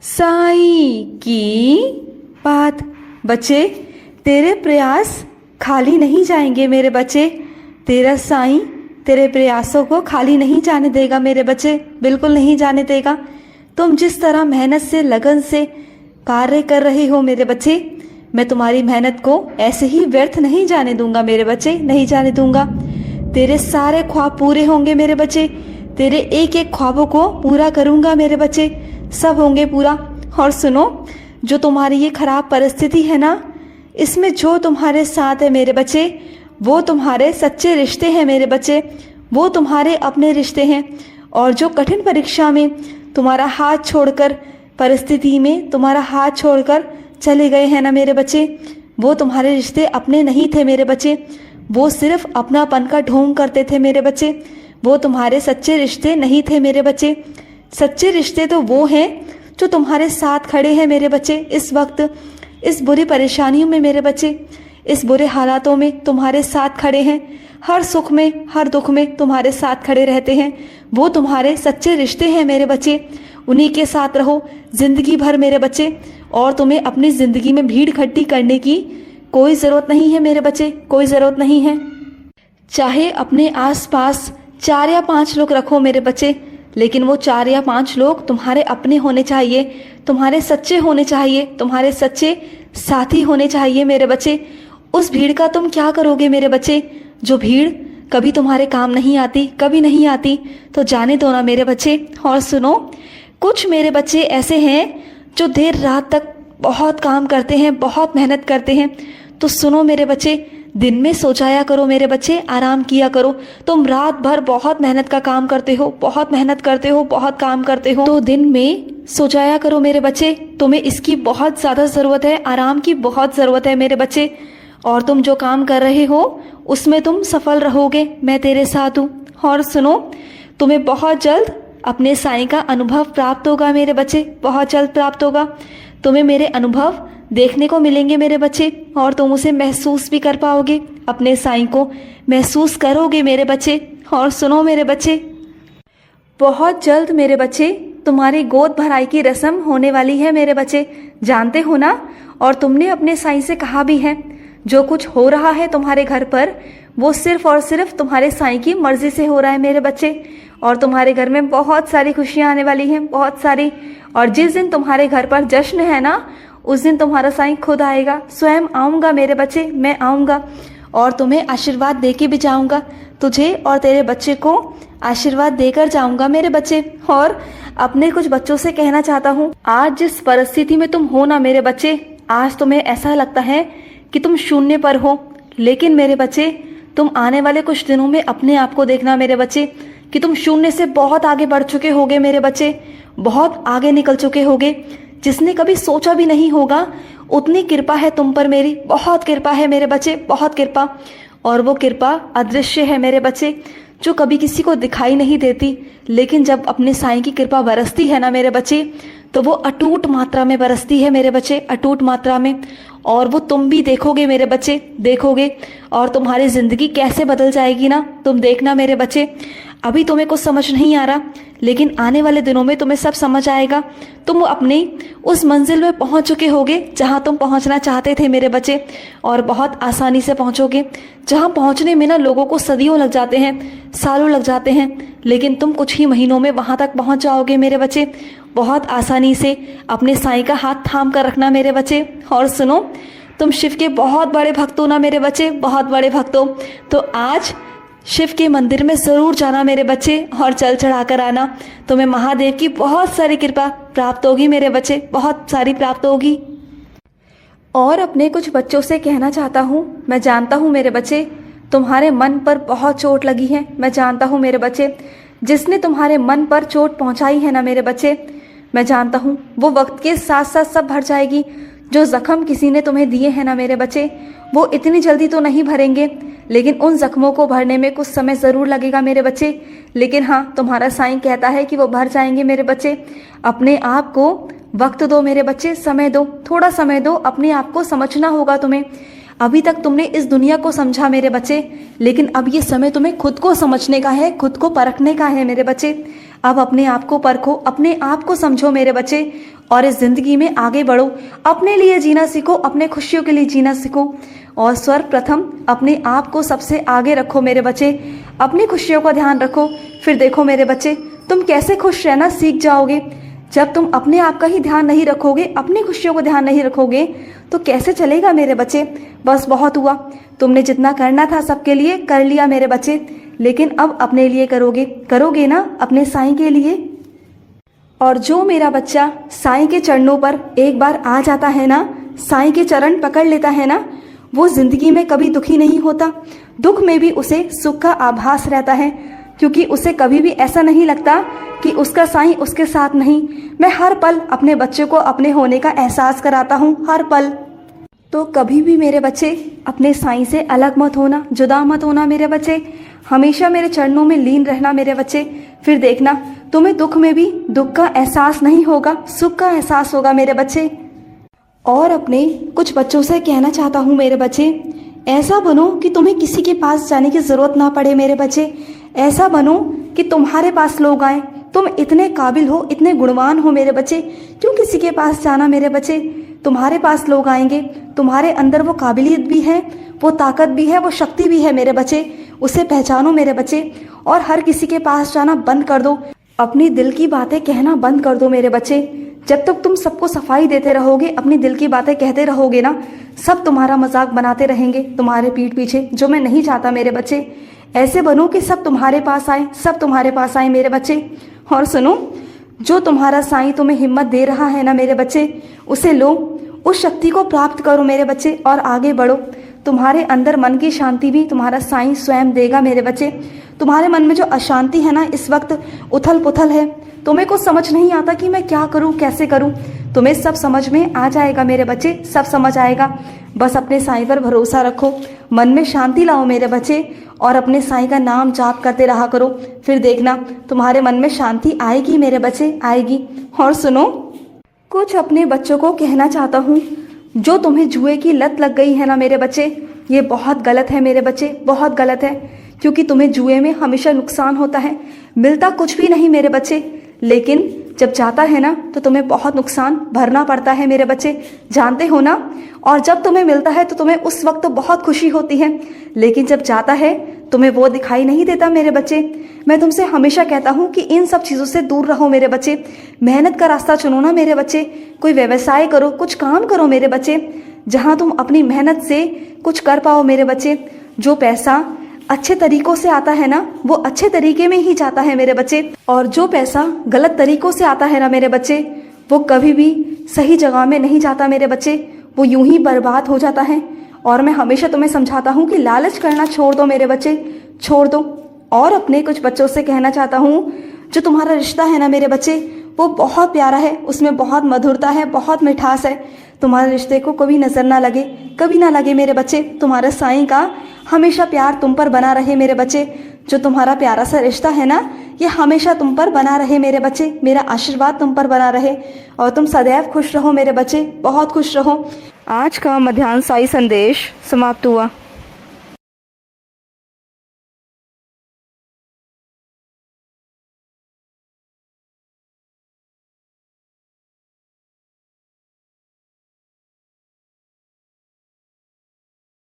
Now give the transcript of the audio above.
साईं की बात। बच्चे, तेरे प्रयास खाली नहीं जाएंगे मेरे बच्चे। तेरा साईं तेरे प्रयासों को खाली नहीं जाने देगा मेरे बच्चे, बिल्कुल नहीं जाने देगा। तुम जिस तरह मेहनत से, लगन से कार्य कर रहे हो मेरे बच्चे, मैं तुम्हारी मेहनत को ऐसे ही व्यर्थ नहीं जाने दूंगा मेरे बच्चे, नहीं जाने दूंगा। तेरे सारे ख्वाब पूरे होंगे मेरे बच्चे। तेरे एक एक ख्वाबों को पूरा करूंगा मेरे बच्चे, सब होंगे पूरा। और सुनो, जो तुम्हारी ये खराब परिस्थिति है ना, इसमें जो तुम्हारे साथ है मेरे बच्चे, वो तुम्हारे सच्चे रिश्ते हैं मेरे बच्चे, वो तुम्हारे अपने रिश्ते हैं। और जो कठिन परीक्षा में तुम्हारा हाथ छोड़कर, परिस्थिति में तुम्हारा हाथ छोड़कर चले गए हैं ना मेरे बच्चे, वो तुम्हारे रिश्ते अपने नहीं थे मेरे बच्चे, वो सिर्फ अपनापन का ढोंग करते थे मेरे बच्चे, वो तुम्हारे सच्चे रिश्ते नहीं थे मेरे बच्चे। सच्चे रिश्ते तो वो हैं जो तुम्हारे साथ खड़े हैं मेरे बच्चे इस वक्त, इस बुरी परेशानियों में मेरे बच्चे, इस बुरे हालातों में तुम्हारे साथ खड़े हैं। हर सुख में, हर दुख में तुम्हारे साथ खड़े रहते हैं। वो तुम्हारे सच्चे रिश्ते हैं मेरे बच्चे, उन्हीं के साथ रहो जिंदगी भर मेरे बच्चे। और तुम्हें अपनी ज़िंदगी में भीड़ इकट्ठी करने की कोई ज़रूरत नहीं है मेरे बच्चे, कोई ज़रूरत नहीं है। चाहे अपने आसपास 4 या 5 लोग रखो मेरे बच्चे, लेकिन वो 4 या 5 लोग तुम्हारे अपने होने चाहिए, तुम्हारे सच्चे होने चाहिए, तुम्हारे सच्चे साथी होने चाहिए मेरे बच्चे। उस भीड़ का तुम क्या करोगे मेरे बच्चे? जो भीड़ कभी तुम्हारे काम नहीं आती, कभी नहीं आती, तो जाने दो ना मेरे बच्चे। और सुनो, कुछ मेरे बच्चे ऐसे हैं जो देर रात तक बहुत काम करते हैं, बहुत मेहनत करते हैं। तो सुनो मेरे बच्चे, दिन में सो जाया करो मेरे बच्चे, आराम किया करो। तुम रात भर बहुत मेहनत का काम करते हो, बहुत मेहनत करते हो, बहुत काम करते हो, तो दिन में सो जाया करो मेरे बच्चे। तुम्हें इसकी बहुत ज़्यादा ज़रूरत है, आराम की बहुत ज़रूरत है मेरे बच्चे। और तुम जो काम कर रहे हो उसमें तुम सफल रहोगे, मैं तेरे साथ हूँ। और सुनो, तुम्हें बहुत जल्द अपने साईं का अनुभव प्राप्त होगा मेरे बच्चे, बहुत जल्द प्राप्त होगा। तुम्हें मेरे अनुभव देखने को मिलेंगे मेरे बच्चे, और तुम उसे महसूस भी कर पाओगे, अपने साईं को महसूस करोगे मेरे बच्चे। और सुनो मेरे बच्चे, बहुत जल्द मेरे बच्चे तुम्हारी गोद भराई की रस्म होने वाली है मेरे बच्चे, जानते हो ना। और तुमने अपने साईं से कहा भी है, जो कुछ हो रहा है तुम्हारे घर पर, वो सिर्फ और सिर्फ तुम्हारे साईं की मर्जी से हो रहा है मेरे बच्चे। और तुम्हारे घर में बहुत सारी खुशियाँ आने वाली हैं, बहुत सारी। और जिस दिन तुम्हारे घर पर जश्न है ना, उस दिन तुम्हारा साईं खुद आएगा, स्वयं आऊँगा मेरे बच्चे, मैं आऊँगा। और तुम्हें आशीर्वाद दे के भी जाऊँगा, तुझे और तेरे बच्चे को आशीर्वाद देकर जाऊँगा मेरे बच्चे। और अपने कुछ बच्चों से कहना चाहता हूँ, आज जिस परिस्थिति में तुम हो ना मेरे बच्चे, आज तुम्हें ऐसा लगता है कि तुम शून्य पर हो, लेकिन मेरे बच्चे, तुम आने वाले कुछ दिनों में अपने आप को देखना मेरे बच्चे कि तुम शून्य से बहुत आगे बढ़ चुके होगे मेरे बच्चे, बहुत आगे निकल चुके होगे। जिसने कभी सोचा भी नहीं होगा, उतनी कृपा है तुम पर मेरी, बहुत कृपा है मेरे बच्चे, बहुत कृपा। और वो कृपा अदृश्य है मेरे बच्चे, जो कभी किसी को दिखाई नहीं देती, लेकिन जब अपने साईं की कृपा बरसती है ना मेरे बच्चे, तो वो अटूट मात्रा में बरसती है मेरे बच्चे, अटूट मात्रा में। और वो तुम भी देखोगे मेरे बच्चे, देखोगे, और तुम्हारी ज़िंदगी कैसे बदल जाएगी ना, तुम देखना मेरे बच्चे। अभी तुम्हें कुछ समझ नहीं आ रहा, लेकिन आने वाले दिनों में तुम्हें सब समझ आएगा। तुम अपनी उस मंजिल में पहुंच चुके होगे जहां तुम पहुंचना चाहते थे मेरे बच्चे, और बहुत आसानी से पहुंचोगे। जहां पहुंचने में ना लोगों को सदियों लग जाते हैं, सालों लग जाते हैं, लेकिन तुम कुछ ही महीनों में वहां तक पहुंच जाओगे मेरे बच्चे, बहुत आसानी से। अपने साईं का हाथ थाम कर रखना मेरे बच्चे। और सुनो, तुम शिव के बहुत बड़े भक्त हो ना मेरे बच्चे, बहुत बड़े भक्त हो, तो आज शिव के मंदिर में ज़रूर जाना मेरे बच्चे, और जल चढ़ा कर आना। तुम्हें महादेव की बहुत सारी कृपा प्राप्त होगी मेरे बच्चे, बहुत सारी प्राप्त होगी। और अपने कुछ बच्चों से कहना चाहता हूँ, मैं जानता हूँ मेरे बच्चे, तुम्हारे मन पर बहुत चोट लगी है, मैं जानता हूँ मेरे बच्चे। जिसने तुम्हारे मन पर चोट पहुँचाई है ना मेरे बच्चे, मैं जानता हूँ वो वक्त के साथ साथ सब भर जाएगी। जो जख्म किसी ने तुम्हें दिए हैं ना मेरे बच्चे, वो इतनी जल्दी तो नहीं भरेंगे, लेकिन उन जख्मों को भरने में कुछ समय ज़रूर लगेगा मेरे बच्चे। लेकिन हाँ, तुम्हारा साईं कहता है कि वो भर जाएंगे मेरे बच्चे। अपने आप को वक्त दो मेरे बच्चे, समय दो, थोड़ा समय दो, अपने आप को समझना होगा तुम्हें। अभी तक तुमने इस दुनिया को समझा मेरे बच्चे, लेकिन अब ये समय तुम्हें खुद को समझने का है, खुद को परखने का है मेरे बच्चे। अब अपने आप को परखो, अपने आप को समझो मेरे बच्चे, और इस जिंदगी में आगे बढ़ो। अपने लिए जीना सीखो, अपने खुशियों के लिए जीना सीखो, और सर्वप्रथम अपने आप को सबसे आगे रखो मेरे बच्चे। अपनी खुशियों का ध्यान रखो, फिर देखो मेरे बच्चे तुम कैसे खुश रहना सीख जाओगे। जब तुम अपने आप का ही ध्यान नहीं रखोगे, अपनी खुशियों को ध्यान नहीं रखोगे, तो कैसे चलेगा मेरे बच्चे। बस बहुत हुआ, तुमने जितना करना था सबके लिए कर लिया मेरे बच्चे, लेकिन अब अपने लिए करोगे ना, अपने साईं के लिए। और जो मेरा बच्चा साईं के चरणों पर एक बार आ जाता है ना, साईं के चरण पकड़ लेता है ना, वो जिंदगी में कभी दुखी नहीं होता। दुख में भी उसे सुख का आभास रहता है, क्योंकि उसे कभी भी ऐसा नहीं लगता कि उसका साईं उसके साथ नहीं। मैं हर पल अपने बच्चे को अपने होने का एहसास कराता हूँ, हर पल। तो कभी भी मेरे बच्चे अपने साईं से अलग मत होना, जुदा मत होना मेरे बच्चे। हमेशा मेरे चरणों में लीन रहना मेरे बच्चे। फिर देखना तुम्हें दुख में भी दुख का एहसास नहीं होगा, सुख का एहसास होगा मेरे बच्चे। और अपने कुछ बच्चों से कहना चाहता हूँ मेरे बच्चे, ऐसा बनो कि तुम्हें किसी के पास जाने की ज़रूरत ना पड़े मेरे बच्चे। ऐसा बनो कि तुम्हारे पास लोग आए। तुम इतने काबिल हो, इतने गुणवान हो मेरे बच्चे, क्यों किसी के पास जाना मेरे बच्चे। तुम्हारे पास लोग आएंगे, तुम्हारे अंदर वो काबिलियत भी है, वो ताकत भी है, वो शक्ति भी है मेरे बच्चे। उसे पहचानो मेरे बच्चे, और हर किसी के पास जाना बंद कर दो। अपनी दिल की बातें कहना बंद कर दो मेरे बच्चे। जब तक तुम सबको सफाई देते रहोगे, अपनी दिल की बातें कहते रहोगे ना, सब तुम्हारा मजाक बनाते रहेंगे तुम्हारे पीठ पीछे, जो मैं नहीं चाहता मेरे बच्चे। ऐसे बनो कि सब तुम्हारे पास आए, सब तुम्हारे पास आए मेरे बच्चे। और सुनो, जो तुम्हारा साईं तुम्हें हिम्मत दे रहा है ना मेरे बच्चे, उसे लो, उस शक्ति को प्राप्त करो मेरे बच्चे, और आगे बढ़ो। तुम्हारे अंदर मन की शांति भी तुम्हारा साईं स्वयं देगा मेरे बच्चे। तुम्हारे मन में जो अशांति है ना, इस वक्त उथल पुथल है, तुम्हें कुछ समझ नहीं आता कि मैं क्या करूं, कैसे करूं, तुम्हें सब समझ में आ जाएगा मेरे बच्चे, सब समझ आएगा। बस अपने साईं पर भरोसा रखो, मन में शांति लाओ मेरे बच्चे, और अपने साईं का नाम जाप करते रहा करो। फिर देखना तुम्हारे मन में शांति आएगी मेरे बच्चे, आएगी। और सुनो, कुछ अपने बच्चों को कहना चाहता हूँ, जो तुम्हें जुए की लत लग गई है ना मेरे बच्चे, ये बहुत गलत है मेरे बच्चे, बहुत गलत है। क्योंकि तुम्हें जुए में हमेशा नुकसान होता है, मिलता कुछ भी नहीं मेरे बच्चे, लेकिन जब जाता है ना तो तुम्हें बहुत नुकसान भरना पड़ता है मेरे बच्चे, जानते हो ना। और जब तुम्हें मिलता है तो तुम्हें उस वक्त तो बहुत खुशी होती है, लेकिन जब जाता है तुम्हें वो दिखाई नहीं देता मेरे बच्चे। मैं तुमसे हमेशा कहता हूँ कि इन सब चीज़ों से दूर रहो मेरे बच्चे। मेहनत का रास्ता चुनो ना मेरे बच्चे, कोई व्यवसाय करो, कुछ काम करो मेरे बच्चे, जहाँ तुम अपनी मेहनत से कुछ कर पाओ मेरे बच्चे। जो पैसा अच्छे तरीकों से आता है ना, वो अच्छे तरीके में ही जाता है मेरे बच्चे, और जो पैसा गलत तरीकों से आता है ना मेरे बच्चे, वो कभी भी सही जगह में नहीं जाता मेरे बच्चे, वो यूं ही बर्बाद हो जाता है। और मैं हमेशा तुम्हें समझाता हूँ कि लालच करना छोड़ दो मेरे बच्चे, छोड़ दो। और अपने कुछ बच्चों से कहना चाहता हूँ, जो तुम्हारा रिश्ता है ना मेरे बच्चे, वो बहुत प्यारा है, उसमें बहुत मधुरता है, बहुत मिठास है। तुम्हारे रिश्ते को कभी नजर ना लगे, कभी ना लगे मेरे बच्चे। तुम्हारा साईं का हमेशा प्यार तुम पर बना रहे मेरे बच्चे। जो तुम्हारा प्यारा सा रिश्ता है ना, ये हमेशा तुम पर बना रहे मेरे बच्चे। मेरा आशीर्वाद तुम पर बना रहे, और तुम सदैव खुश रहो मेरे बच्चे, बहुत खुश रहो। आज का मध्याह्न साई संदेश समाप्त हुआ।